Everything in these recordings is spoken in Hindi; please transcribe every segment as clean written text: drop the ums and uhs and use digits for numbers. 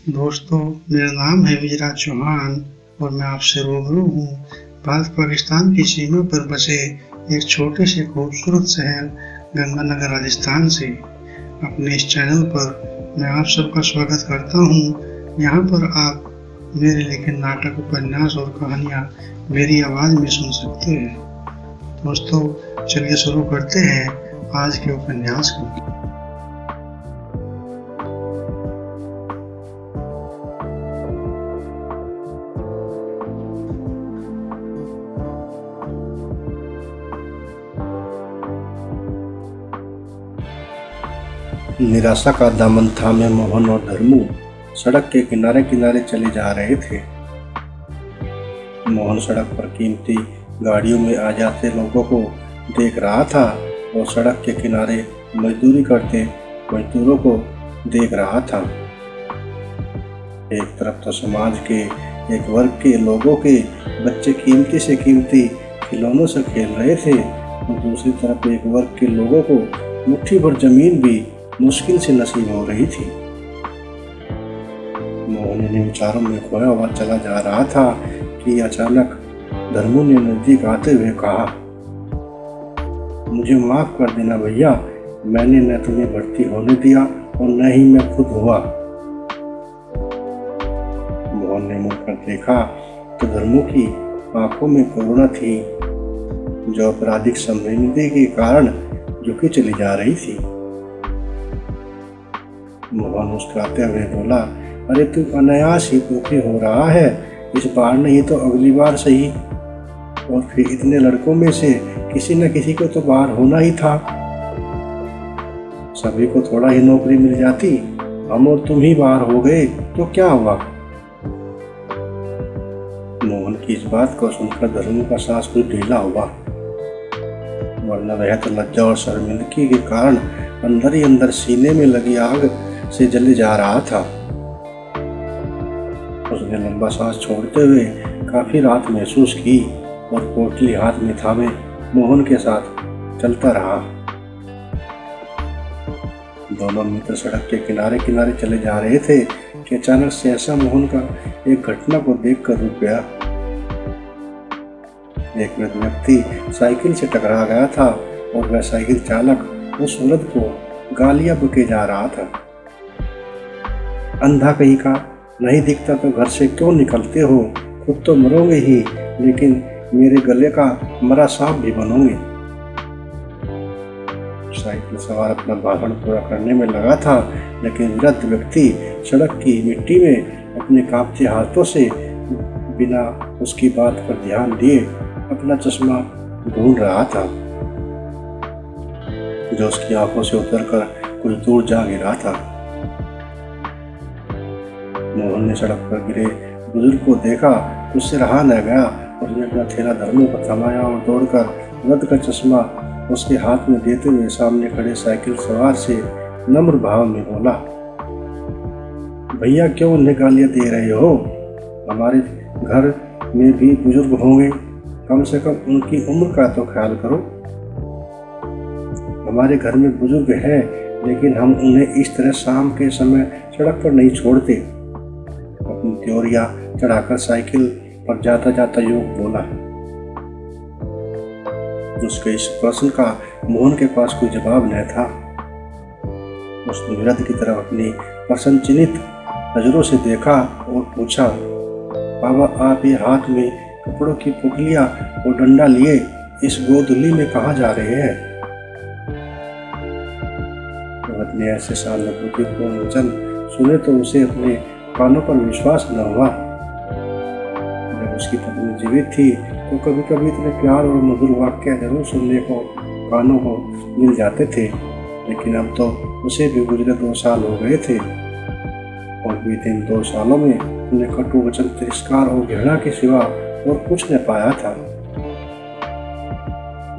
दोस्तों, मेरा नाम है विजयराज चौहान और मैं आपसे रूबरू हूँ भारत-पाकिस्तान की सीमा पर बसे एक छोटे से खूबसूरत शहर गंगानगर, राजस्थान से। अपने इस चैनल पर मैं आप सबका स्वागत करता हूँ। यहाँ पर आप मेरे लिखे नाटक, उपन्यास और कहानियाँ मेरी आवाज़ में सुन सकते हैं। दोस्तों, चलिए शुरू करते हैं आज के उपन्यास को। निराशा का दामन थामे मोहन और धर्मू सड़क के किनारे किनारे चले जा रहे थे। मोहन सड़क पर कीमती गाड़ियों में आ जाते लोगों को देख रहा था और सड़क के किनारे मजदूरी करते मजदूरों को देख रहा था। एक तरफ तो समाज के एक वर्ग के लोगों के बच्चे कीमती से कीमती खिलौनों से खेल रहे थे और दूसरी तरफ एक वर्ग के लोगों को मुट्ठी भर जमीन भी मुश्किल से नसीब हो रही थी। मोहन इन विचारों में खोया हुआ चला जा रहा था कि अचानक धर्मू ने नजदीक आते हुए कहा, मुझे माफ कर देना भैया, मैंने न तुम्हें भर्ती होने दिया और न ही मैं खुद हुआ। मोहन ने मुड़कर देखा तो धर्मू की आंखों में करुणा थी, जो आपराधिक संवेदना के कारण झुकी चली जा रही थी। मोहन मुस्कुराते हुए बोला, अरे तू अनायास ही दुखी हो रहा है, इस बार नहीं तो अगली बार सही। और फिर इतने लड़कों में से किसी न किसी को तो बाहर होना ही था। सभी को थोड़ा ही नौकरी मिल जाती, हम और तुम ही बाहर हो गए तो क्या हुआ। मोहन की इस बात को सुनकर धर्मू का सांस कुछ ढीला हुआ, वरना वह तो लज्जा और शर्मिंदगी के कारण अंदर ही अंदर सीने में लगी आग से जले जा रहा था। उसने लंबा सांस छोड़ते हुए काफी राहत महसूस की और पोटली हाथ में थामे मोहन के साथ चलता रहा। दोनों मित्र सड़क के किनारे किनारे चले जा रहे थे कि अचानक से ऐसा मोहन का एक घटना को देखकर रुक गया। एक वृद्ध व्यक्ति साइकिल से टकरा गया था और वह साइकिल चालक उस वृद्ध को गालियां बके जा रहा था। अंधा कहीं का, नहीं दिखता तो घर से क्यों निकलते हो, खुद तो मरोगे ही, लेकिन मेरे गले का मरा सांप भी बनोगे। साइकिल सवार अपना भाषण पूरा करने में लगा था, लेकिन वृद्ध व्यक्ति सड़क की मिट्टी में अपने कांपते हाथों से बिना उसकी बात पर ध्यान दिए अपना चश्मा ढूंढ रहा था, जो उसकी आंखों से उतरकर कुछ दूर जा गिरा था। मोहन ने सड़क पर गिरे बुजुर्ग को देखा, उससे रहा न गया। उसने अपना थैला धर्मू पर थमाया और दौड़कर वृद्ध का चश्मा उसके हाथ में देते हुए सामने खड़े साइकिल सवार से नम्र भाव में बोला, भैया क्यों उन्हें गालियां दे रहे हो, हमारे घर में भी बुजुर्ग होंगे, कम से कम उनकी उम्र का तो ख्याल करो। हमारे घर में बुजुर्ग हैं, लेकिन हम उन्हें इस तरह शाम के समय सड़क पर नहीं छोड़ते। अपनी त्योरिया चढ़ाकर साइकिल पर जाता जाता युवक बोला। उसके इस प्रश्न का मोहन के पास कोई जवाब न था। उसने वृद्ध की तरफ अपनी प्रसन्नचित्त नजरों से देखा और पूछा, बाबा आप ये हाथ में कपड़ों की पुतलियां और डंडा लिए इस गोधुली में कहाँ जा रहे हैं। वृद्ध ने ऐसे सहानुभूतिपूर्ण वचन सुने तो उसे अपने कानों पर विश्वास न हुआ। जब उसकी पत्नी जीवित थी तो कभी कभी इतने प्यार और मधुर वाक्य जरूर सुनने को कानों को मिल जाते थे, लेकिन अब तो उसे भी गुजरे 2 साल हो गए थे और बीते इन 2 सालों में उन्हें कटु वचन, तिरस्कार और घृणा के सिवा और कुछ न पाया था।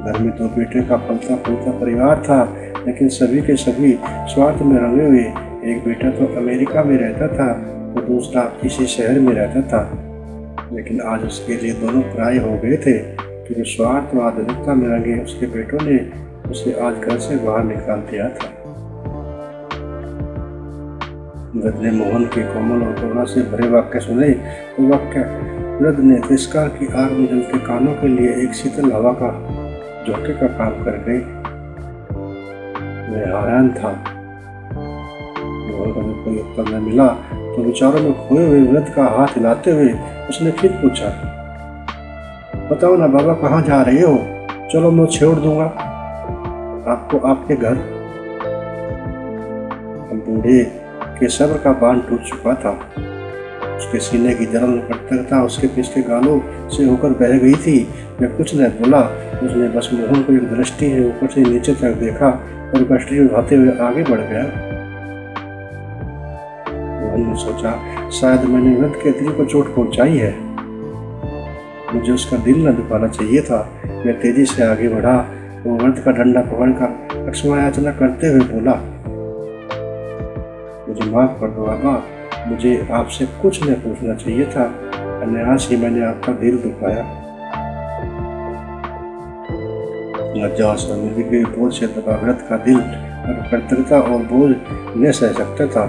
घर में 2 बेटे का फलता फूलता परिवार था, लेकिन सभी के सभी स्वार्थ में रंगे हुए। एक बेटा तो अमेरिका में रहता था तो दूसरा किसी शहर में रहता था, लेकिन आज उसके लिए दोनों पराये हो गए थे, क्योंकि स्वार्थ व आधुनिकता में रंगे उसके बेटों ने उसे आज घर से बाहर निकाल दिया था। वृद्ध ने मोहन के कोमल और करुणा से भरे वाक्य सुने तो वाक्य वृद्ध ने तिरस्कार की आग में जलते कानों के लिए एक शीतल हवा का झोंके का काम कर गए। वह हैरान था। मोहन को जब कोई उत्तर न मिला तो विचारों में खोए हुए वृद्ध का हाथ हिलाते हुए उसने फिर पूछा, बताओ ना बाबा, कहाँ जा रहे हो? चलो मैं छोड़ दूंगा आपको आपके घर। बूढ़े के सब्र का बांध टूट चुका था। उसके सीने की जलन कटकता उसके पिछले गालों से होकर बह गई थी। वह कुछ न बोला। उसने बस मोहन को एक दृष्टि से ऊपर से नीचे तक देखा और कष्टी उठाते हुए आगे बढ़ गया। मोहन ने सोचा, शायद मैंने वृद्ध के दिल को चोट पहुंचाई है। मुझे उसका दिल न दुखाना चाहिए था। वह तेजी से आगे बढ़ा और वृद्ध का डंडा पकड़कर अक्षमायाचना करते हुए बोला, मुझे माफ कर दो बाबा, मुझे आपसे कुछ न पूछना चाहिए था। अनायास ही मैंने आपका दिल दुखाया। लज्जा और शर्मिंदगी के बोझ से दबा वृद्ध का दिल अब कृतज्ञता और बोझ न सह सकता था।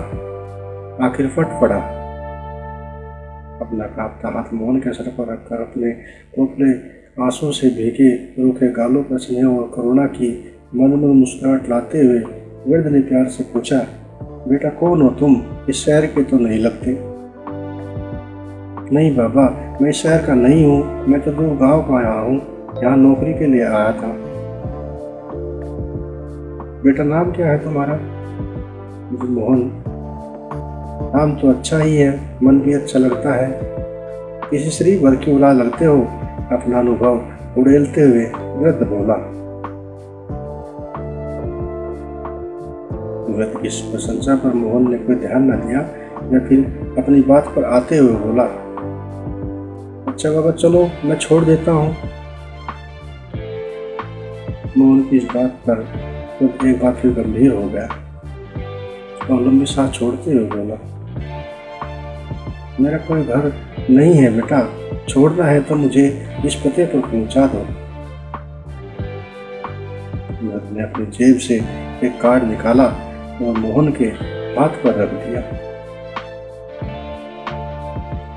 आखिर फट पड़ा। अपना कांपता हाथ मोहन के सर पर रखकर अपने पोपले आंसू से भीगे रूखे गालों पर स्नेह और करुणा की मन में मुस्कुराहट लाते हुए वृद्ध ने प्यार से पूछा, बेटा कौन हो तुम? इस शहर के तो नहीं लगते। नहीं बाबा, मैं इस शहर का नहीं हूँ, मैं तो दूर गांव का आया हूँ, यहाँ नौकरी के लिए आया था। बेटा नाम क्या है तुम्हारा? मुझे मोहन। नाम तो अच्छा ही है, मन भी अच्छा लगता है। किसी श्री वर की औलाद लगते हो। अपना अनुभव उड़ेलते हुए वृद्ध बोला। वृद्ध की प्रशंसा पर मोहन ने कोई ध्यान न दिया या फिर अपनी बात पर आते हुए बोला, अच्छा बाबा चलो मैं छोड़ देता हूँ। मोहन की इस बात पर खुद एक बार फिर गंभीर हो गया और लंबी सांस छोड़ते हुए बोला, मेरा कोई घर नहीं है बेटा, छोड़ना है तो मुझे इस पते पर पहुंचा दो। वृद्ध ने अपनी जेब से एक कार्ड निकाला और मोहन के हाथ पर रख दिया।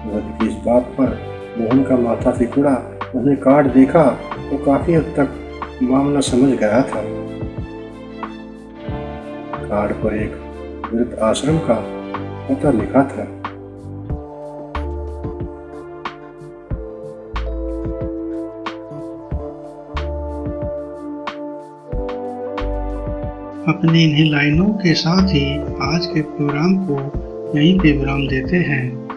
वृद्ध की इस बात पर मोहन का माथा सिकुड़ा। उसने कार्ड देखा तो काफी हद तक मामला समझ गया था। कार्ड पर एक वृद्ध आश्रम का पता लिखा था। अपनी इन्हीं लाइनों के साथ ही आज के प्रोग्राम को यहीं पे विराम देते हैं।